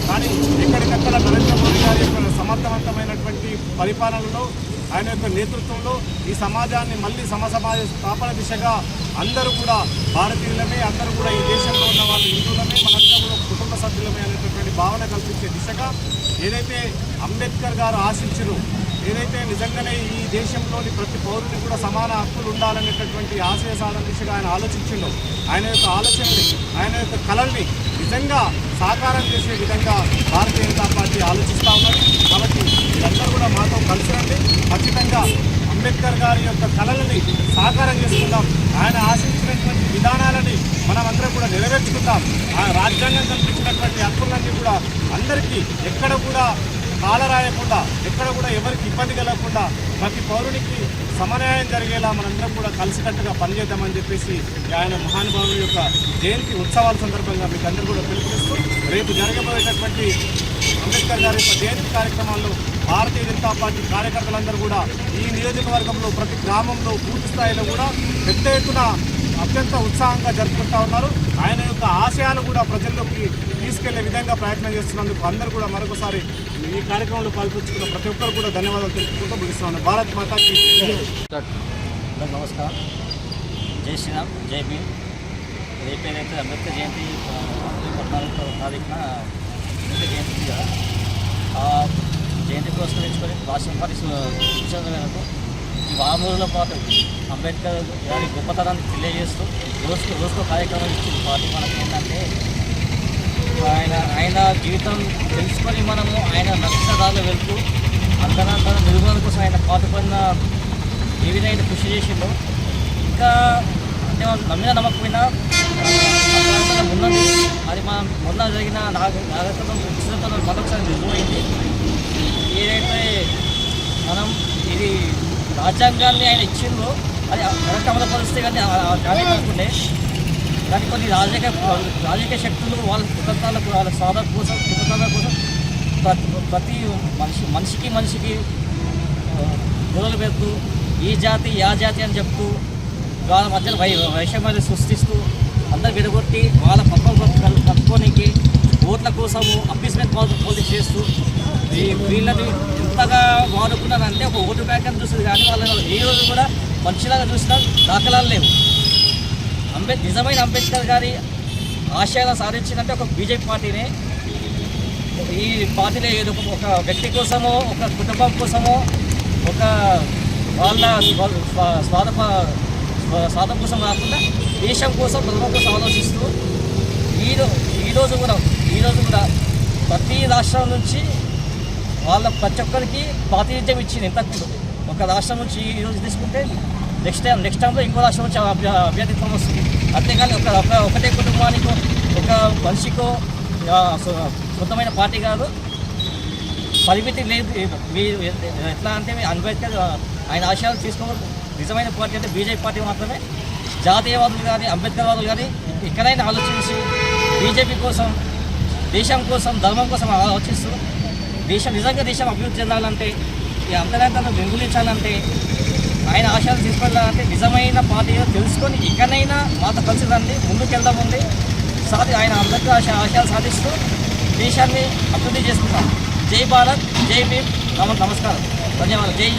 కానీ ఎక్కడికక్కడ నరేంద్ర మోడీ గారి యొక్క సమర్థవంతమైనటువంటి పరిపాలనలో, ఆయన యొక్క నేతృత్వంలో ఈ సమాజాన్ని మళ్ళీ సమాజ స్థాపన దిశగా అందరూ కూడా భారతీయులమే, అందరూ కూడా ఈ దేశంలో ఉన్న వాళ్ళు హిందువులమే, మనంతా కూడా కుటుంబ సభ్యులమే అనేటటువంటి భావన కల్పించే దిశగా ఏదైతే అంబేద్కర్ గారు ఆశించారో, ఏదైతే నిజంగానే ఈ దేశంలోని ప్రతి పౌరుని కూడా సమాన హక్కులు ఉండాలనేటటువంటి ఆశయ సాధన దిశగా ఆయన ఆలోచించిండో, ఆయన యొక్క ఆలోచనని, ఆయన యొక్క కళల్ని నిజంగా సాకారం చేసే విధంగా భారతీయ జనతా పార్టీ ఆలోచిస్తూ ఉన్నారు. కాబట్టి మీరందరూ కూడా మాతో కలిసి రండి, ఖచ్చితంగా అంబేద్కర్ గారి యొక్క కళలని సాకారం చేసుకుందాం, ఆయన ఆశించినటువంటి విధానాలని మనమందరం కూడా నెరవేర్చుకుందాం. ఆ రాజ్యాంగం కల్పించినటువంటి హక్కులన్నీ కూడా అందరికీ ఎక్కడ కూడా కాలరాయకుండా, ఎక్కడ కూడా ఎవరికి ఇబ్బంది కలగకుండా ప్రతి పౌరునికి సమన్యాయం జరిగేలా మనందరం కూడా కలిసికట్టుగా పనిచేద్దామని చెప్పేసి ఆయన మహానుభావుల యొక్క జయంతి ఉత్సవాల సందర్భంగా మీకు అందరూ కూడా పిలుపునిస్తూ రేపు జరగబోయేటటువంటి అంబేద్కర్ గారి యొక్క జయంతి కార్యక్రమాల్లో భారతీయ జనతా పార్టీ కార్యకర్తలందరూ కూడా ఈ నియోజకవర్గంలో ప్రతి గ్రామంలో పూర్తి స్థాయిలో కూడా పెద్ద ఎత్తున అత్యంత ఉత్సాహంగా జరుపుకుంటూ ఉన్నారు. ఆయన యొక్క ఆశయాలు కూడా ప్రజల్లోకి తీసుకెళ్లే విధంగా ప్రయత్నం చేస్తున్నందుకు అందరూ కూడా మరొకసారి ఈ కార్యక్రమంలో పాల్పంచుకున్న ప్రతి ఒక్కరు కూడా ధన్యవాదాలు తెలుపుకుంటూ ముగిస్తున్నాను. భారత్ మాతాకి నమస్కారం. జై శ్రీరామ్, జై భీమ్. రేపు ఏదైతే అంబేద్కర్ జయంతి 14వ తారీఖున అంబేద్కర్ జయంతి కదా, ఆ జయంతి పురస్కరించుకొని రాష్ట్ర పార్టీ సూచన మేరకు ఈ వారం రోజుల పాటు అంబేద్కర్ గారి గొప్పతనాన్ని తెలియజేస్తూ రోజుకో కార్యక్రమం ఇచ్చింది పార్టీ. మనకి ఏంటంటే ఆయన జీవితం తెలుసుకొని మనము ఆయన నక్షత్రాలు వెళ్తూ అంతరంతర నిర్మూలన కోసం ఆయన పాటుపడిన ఏ విధంగా కృషి చేసిందో, ఇంకా అంటే నమ్మిన నమ్మకపోయినా అవసరం ఉన్నది. అది మనం మొన్న జరిగిన నాగరికత ఉచితతో మరొకసారి రుజువైంది. ఏదైతే మనం ఇది రాజ్యాంగాన్ని ఆయన ఇచ్చిందో అది కరెక్ట్ అమలు పరిస్తే కానీ కాకుండే కానీ కొన్ని రాజకీయ శక్తులు వాళ్ళ కుటుంబాలకు వాళ్ళ సాధన కోసం ప్రతి మనిషికి గొడవలు పెడుతూ ఈ జాతి యా జాతి అని చెప్తూ వాళ్ళ మధ్యలో వైషమ్యాలు సృష్టిస్తూ అందరు విడగొట్టి వాళ్ళ పక్కన కట్టుకోనికి ఓట్ల కోసము అప్పీస్మెంట్ పాలిటిక్స్ చేస్తూ వీళ్ళని ఎంతగా వాడుకున్నారంటే ఒక ఓటు బ్యాంక్ అని చూస్తుంది కానీ వాళ్ళని ఏ రోజు కూడా మనిషిలాగా చూసిన దాఖలాలు లేవు. నిజమైన అంబేద్కర్ గారి ఆశయాలను సాధించిందంటే ఒక బీజేపీ పార్టీనే. ఈ పార్టీలో ఏదో ఒక వ్యక్తి కోసమో ఒక కుటుంబం కోసమో ఒక వాళ్ళ స్వార్థం కోసం కాకుండా దేశం కోసం ప్రజల కోసం ఆలోచిస్తూ ఈరోజు కూడా ప్రతి రాష్ట్రం నుంచి వాళ్ళ ప్రతి ఒక్కరికి ప్రాతినిధ్యం ఇచ్చింది. ఇంతకు ఒక రాష్ట్రం నుంచి ఈరోజు తీసుకుంటే నెక్స్ట్ టైంలో ఇంకో రాష్ట్రం నుంచి అభ్యర్థిత్వం వస్తుంది. అంతేకాని ఒకటే కుటుంబానికో ఒక మనిషికో సొంతమైన పార్టీ కాదు. పరిమితి లేదు. మీరు ఎట్లా అంటే అంబేద్కర్ ఆయన ఆశయాలు తీసుకోవాలి. నిజమైన పార్టీ అంటే బీజేపీ పార్టీ మాత్రమే. జాతీయవాదులు కానీ అంబేద్కర్వాదులు కానీ ఎక్కడైనా ఆలోచించి బీజేపీ కోసం, దేశం కోసం, ధర్మం కోసం ఆలోచిస్తూ నిజంగా దేశం అభివృద్ధి చెందాలంటే ఈ అంతరాంతరం నిర్మూలించాలంటే ఆయన ఆశయాలు తీసుకెళ్ళాలంటే నిజమైన పార్టీగా తెలుసుకొని ఎక్కడైనా మాతో కలిసి రండి, ముందుకెళ్దామండి. ఆయన అంబేద్కర్ ఆశయాలు సాధిస్తూ దేశాన్ని అభివృద్ధి చేసుకుంటాం. జై భారత్, జై భీమ్. నమస్కారం, ధన్యవాదాలు. జై.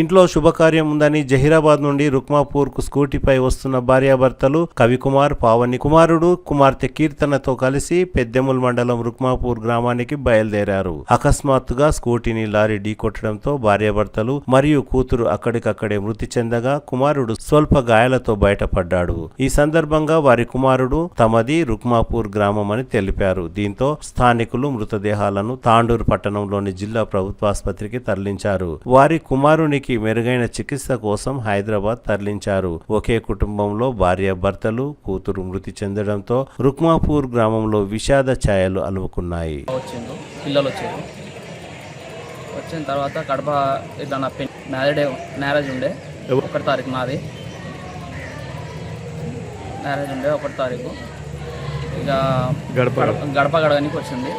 ఇంట్లో శుభకార్యం ఉందని జహీరాబాద్ నుండి రుక్మాపూర్కు స్కూటీపై వస్తున్న భార్యాభర్తలు కవికుమార్, పావని కుమారుడు, కుమార్తె కీర్తనతో కలిసి పెద్దెముల్ మండలం రుక్మాపూర్ గ్రామానికి బయలుదేరారు. అకస్మాత్తుగా స్కూటీని లారీ ఢీకొట్టడంతో భార్యాభర్తలు మరియు కూతురు అక్కడికక్కడే మృతి చెందగా కుమారుడు స్వల్ప గాయాలతో బయటపడ్డాడు. ఈ సందర్భంగా వారి కుమారుడు తమది రుక్మాపూర్ గ్రామం అని తెలిపారు. దీంతో స్థానికులు మృతదేహాలను తాండూరు పట్టణంలోని జిల్లా ప్రభుత్వాసుపత్రికి తరలించారు. వారి కుమారుని మెరుగైన చికిత్స కోసం హైదరాబాద్ తరలించారు. ఒకే కుటుంబంలో భార్య భర్తలు, కూతురు మృతి చెందడంతో రుక్మాపూర్ గ్రామంలో విషాద ఛాయలు అలుముకున్నాయి. పిల్లలు వచ్చారు. వచ్చిన తర్వాత కడప ఇట్లా నా మ్యారేజ్ ఉండే 1 తారీఖు నాది మ్యారేజ్ ఉండే 1 తారీఖు. ఇక గడపడానికి వచ్చింది.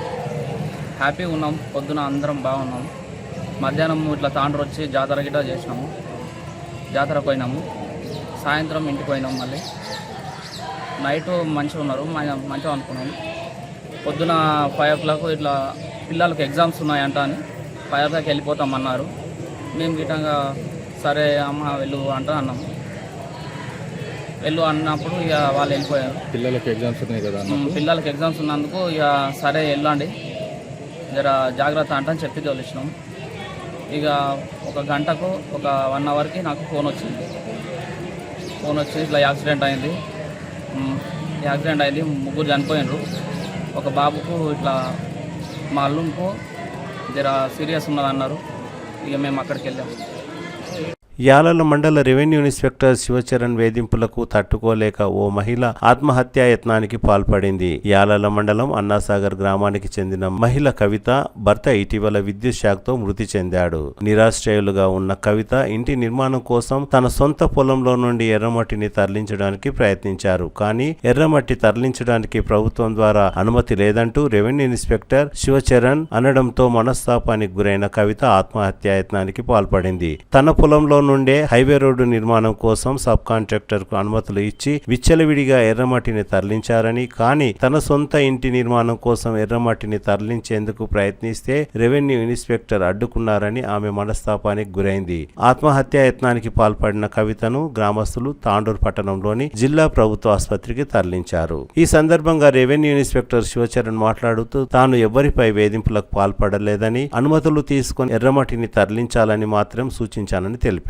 హ్యాపీగా ఉన్నాం. పొద్దున అందరం బాగున్నాం. మధ్యాహ్నం ఇట్లా తాండ్రు వచ్చి జాతర గిట్ట చేసినాము. జాతర పోయినాము. సాయంత్రం ఇంటికి పోయినాము. మళ్ళీ నైట్ మంచిగా ఉన్నారు, మంచిగా అనుకున్నాము. పొద్దున 5 o'clock ఇట్లా పిల్లలకు ఎగ్జామ్స్ ఉన్నాయంట అని 5 o'clock వెళ్ళిపోతామన్నారు. మేము గిట్టంగా సరే అమ్మ వెళ్ళు అన్నాము. వెళ్ళు అన్నప్పుడు ఇక వాళ్ళు వెళ్ళిపోయారు. పిల్లలకి ఎగ్జామ్స్ ఉన్నాయి కదా, పిల్లలకి ఎగ్జామ్స్ ఉన్నందుకు ఇక సరే వెళ్ళండి జర జాగ్రత్త అని చెప్పి తోలిచ్చినాం. ఇక 1 గంటకు 1 అవర్కి నాకు ఫోన్ వచ్చింది. ఇట్లా యాక్సిడెంట్ అయింది, 3 చనిపోయినారు. ఒక బాబుకు ఇట్లా మా అల్లుంకు జర సీరియస్ ఉన్నదన్నారు. ఇక మేము అక్కడికి వెళ్ళాము. యాలల మండల రెవెన్యూ ఇన్స్పెక్టర్ శివచరణ్ వేధింపులకు తట్టుకోలేక ఓ మహిళ ఆత్మహత్యాయత్నానికి పాల్పడింది. యాలల మండలం అన్నాసాగర్ గ్రామానికి చెందిన మహిళ కవిత భర్త ఇటీవల విద్యుత్ షాక్తో మృతి చెందాడు. నిరాశ్రయులుగా ఉన్న కవిత ఇంటి నిర్మాణం కోసం తన సొంత పొలంలో నుండి ఎర్రమట్టిని తరలించడానికి ప్రయత్నించారు. కానీ ఎర్రమట్టి తరలించడానికి ప్రభుత్వం ద్వారా అనుమతి లేదంటూ రెవెన్యూ ఇన్స్పెక్టర్ శివచరణ్ అనడంతో మనస్తాపానికి గురైన కవిత ఆత్మహత్యాయత్నానికి పాల్పడింది. తన పొలంలో నుండే హైవే రోడ్డు నిర్మాణం కోసం సబ్ కాంట్రాక్టర్ కు అనుమతులు ఇచ్చి విచ్చలవిడిగా ఎర్రమట్టిని తరలించారని, కానీ తన సొంత ఇంటి నిర్మాణం కోసం ఎర్రమట్టిని తరలించేందుకు ప్రయత్నిస్తే రెవెన్యూ ఇన్స్పెక్టర్ అడ్డుకున్నారని ఆమె మనస్తాపానికి గురైంది. ఆత్మహత్యాయత్నానికి పాల్పడిన కవితను గ్రామస్తులు తాండూరు పట్టణంలోని జిల్లా ప్రభుత్వ ఆసుపత్రికి తరలించారు. ఈ సందర్భంగా రెవెన్యూ ఇన్స్పెక్టర్ శివచరణ్ మాట్లాడుతూ తాను ఎవరిపై వేధింపులకు పాల్పడలేదని, అనుమతులు తీసుకుని ఎర్రమట్టిని తరలించాలని మాత్రం సూచించానని తెలిపారు.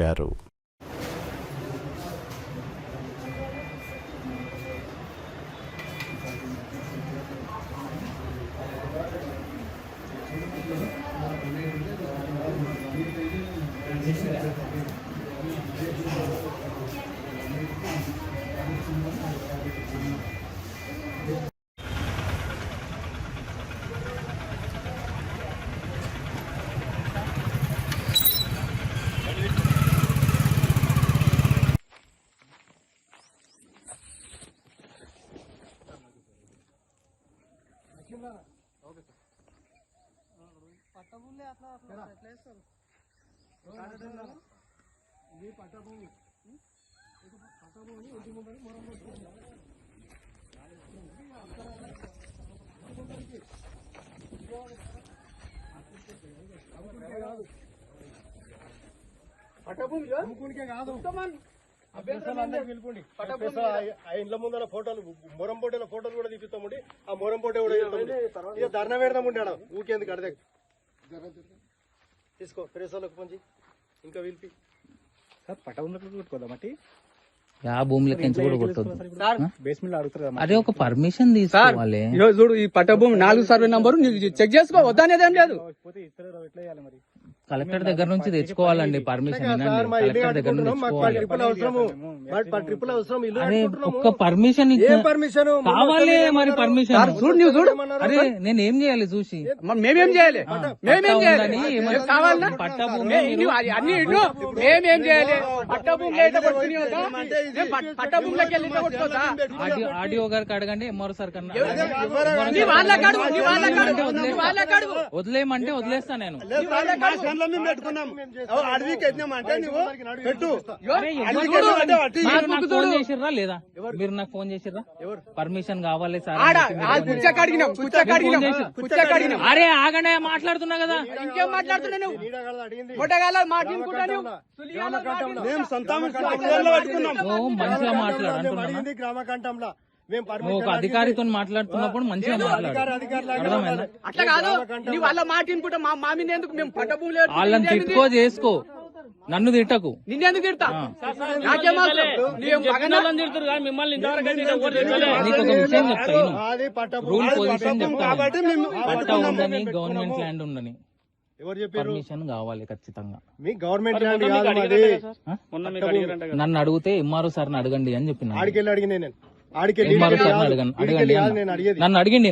ఆ ఇండ్ల ముందర ఫోటోలు మొరం పోటీల ఫోటోలు కూడా తీపిస్తామండి. ఆ మొరం పోటీ కూడా ఇక ధర్నా పెడదామండి. ఆడ ఊకేందుకు అడదే తీసుకో ప్రెస్ వాళ్ళకి పంచి ఇంకా పిలిపి ఆ భూమిలోకి ఎంచి కూడా కొట్టొద్దు. అరే ఒక పర్మిషన్ తీసుకోవాలి. చూడు ఈ పట్ట భూమి 4 సర్వే నంబరు నీకు చెక్ చేసుకో, వద్దనేది ఏం లేదు. కలెక్టర్ దగ్గర నుంచి తెచ్చుకోవాలండి పర్మిషన్. కలెక్టర్ దగ్గర నుంచి అరే ఒక్క పర్మిషన్ కావాలి. మరి పర్మిషన్ చూడు అరే నేను ఏం చేయాలి చూసి మేమేం చేయాలి? పట్ట భూమి అన్ని ఇల్లు మేమేం చేయాలి? పట్ట భూమి పట్ట భూమిలోకి వెళ్ళి కొట్టుకోవచ్చా? ఆడియో గారికి అడగండి, ఎంఆర్ఓ సార్ కన్నా వదిలేయమంటే వదిలేస్తా నేను. నాకు ఫోన్ చేసిర్రా లేదా? మీరు నాకు ఫోన్ చేసిర్రా? పర్మిషన్ కావాలి సార్. అరే ఆగనే మాట్లాడుతున్నా కదా. ఇంకేం మాట్లాడుతున్నావు? మంచిగా మాట్లాడుతున్నా. ఒక అధికారితో మాట్లాడుతున్నప్పుడు మంచిగా మాట్లాడు. అట్లా కాదు, నీ వాళ్ళ మాట వినుకుంటా మా మీద ఎందుకు? మేము పట్ట భూమి వాళ్ళని తిట్టుకో చేసుకో, నన్ను తిట్టకు. నిన్నెందుకు తిడతా? నాకేం నీకు ఒక విషయం చెప్తా, రూల్ పొజిషన్ చెప్తాను. పట్ట ఉందని, గవర్నమెంట్ ల్యాండ్ ఉండని పర్మిషన్ కావాలి ఖచ్చితంగా. నన్ను అడిగితే ఎంఆర్ఓ సార్ని అడగండి అని చెప్పిన. ఎంఆర్ఓ సార్ని అడగండి నన్ను అడిగిండి.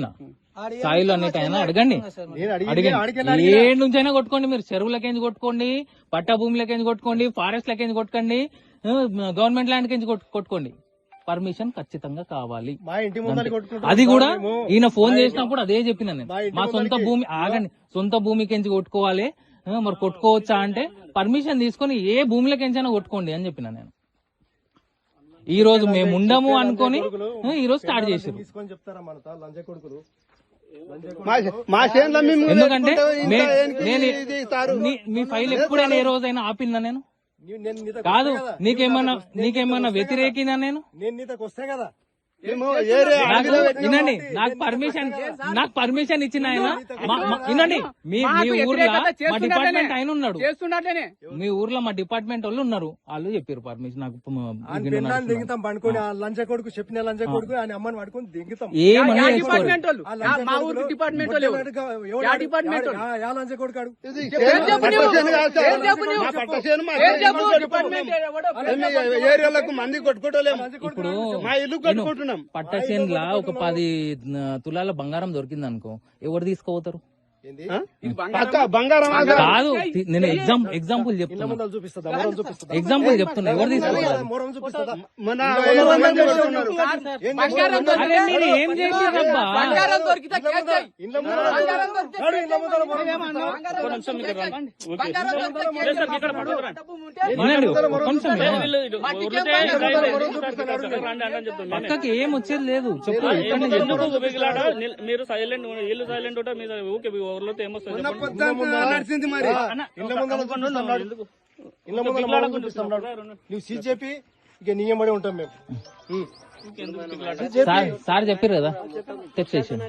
సాయిలు అన్నిటైనా అడగండి. ఏ నుంచైనా కొట్టుకోండి, మీరు చెరువులకేంచి కొట్టుకోండి, పట్ట భూములకేంచి కొట్టుకోండి, ఫారెస్ట్ లకేంచి కొట్టుకోండి, గవర్నమెంట్ ల్యాండ్ కించి కొట్టుకోండి. పర్మిషన్ ఖచ్చితంగా కావాలి. అది కూడా ఈయన ఫోన్ చేసినప్పుడు అదే చెప్పిన నేను. మా సొంత భూమి ఆగండి, సొంత భూమికించి కొట్టుకోవాలి. మరి కొట్టుకోవచ్చా అంటే పర్మిషన్ తీసుకొని ఏ భూమిలకించైనా కొట్టుకోండి అని చెప్పిన నేను. ఈ రోజు మేము ఉండము అనుకొని ఈ రోజు స్టార్ట్ చేసారు. ఎందుకంటే మీ ఫైల్ ఎప్పుడైనా ఏ రోజైనా ఆపిందా నేను? కాదు, నీకేమన్నా వ్యతిరేకినా నేను? వినండి, నాకు పర్మిషన్ ఇచ్చిన ఆయన వినండి. మీ ఊర్లో మా డిపార్ట్మెంట్ ఆయన ఉన్నాడు, మీ ఊర్లో మా డిపార్ట్మెంట్ వాళ్ళు ఉన్నారు, వాళ్ళు చెప్పారు పర్మిషన్ నాకు. ఇప్పుడు పట్టసేన్లా ఒక 10 తులాల బంగారం దొరికింది అనుకో, ఎవరు తీసుకుపోతారు? కాదు, నేను ఎగ్జాంపుల్ చెప్తున్నా, ఎవరు తీసుకుపోతారు? నేను ఏం చేసిర్రబ్బా? పక్కకి ఏం వచ్చేది లేదు. చెప్పు, మీరు సైలెంట్ ఇల్లు సైలెంట్ ఉంటా మీద ఊకే ఊర్లో ఏమొస్తుంది? నువ్వు సీజేపీ ఇక నియమడే ఉంటాం మేము. సార్ చెప్పారు కదా, తెచ్చేసాను.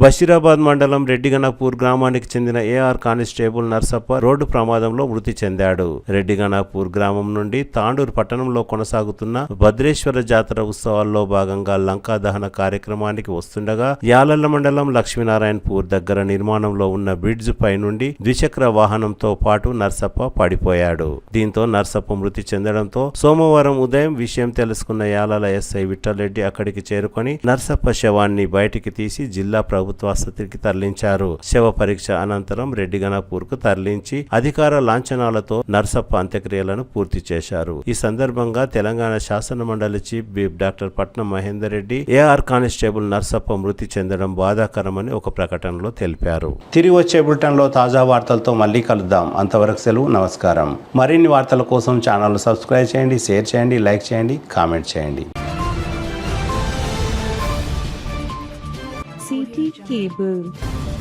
బషీరాబాద్ మండలం రెడ్డిగణపూర్ గ్రామానికి చెందిన ఏఆర్ కానిస్టేబుల్ నర్సప్ప రోడ్డు ప్రమాదంలో మృతి చెందాడు. రెడ్డిగణపూర్ గ్రామం నుండి తాండూరు పట్టణంలో కొనసాగుతున్న భద్రేశ్వర జాతర ఉత్సవాల్లో భాగంగా లంకా దహన కార్యక్రమానికి వస్తుండగా యాలల్ల మండలం లక్ష్మీనారాయణపూర్ దగ్గర నిర్మాణంలో ఉన్న బ్రిడ్జ్ పై నుండి ద్విచక్ర వాహనంతో పాటు నర్సప్ప పడిపోయాడు. దీంతో నర్సప్ప మృతి చెందడంతో సోమవారం ఉదయం విషయం తెలుసుకున్న యాలల ఎస్ఐ విఠలరెడ్డి అక్కడికి చేరుకొని నర్సప్ప శవాన్ని బయటికి తీసి జిల్లా ప్రభుత్వ ఆసుపత్రికి తరలించారు. శవ పరీక్ష అనంతరం రెడ్డిగణపూర్ కు తరలించి అధికార లాంఛనాలతో నర్సప్ప అంత్యక్రియలను పూర్తి చేశారు. ఈ సందర్భంగా తెలంగాణ శాసన మండలి చీఫ్ విప్ డాక్టర్ పట్నం మహేందర్ రెడ్డి ఏఆర్ కానిస్టేబుల్ నర్సప్ప మృతి చెందడం బాధాకరమని ఒక ప్రకటనలో తెలిపారు. తిరిగి వచ్చే బులెటిన్లో తాజా వార్తలతో మళ్ళీ కలుద్దాం. అంతవరకు సెలవు, నమస్కారం. మరిన్ని వార్తల కోసం ఛానల్ సబ్స్క్రైబ్ చేయండి, షేర్ చేయండి, లైక్ చేయండి, కామెంట్ చేయండి. CT Cable.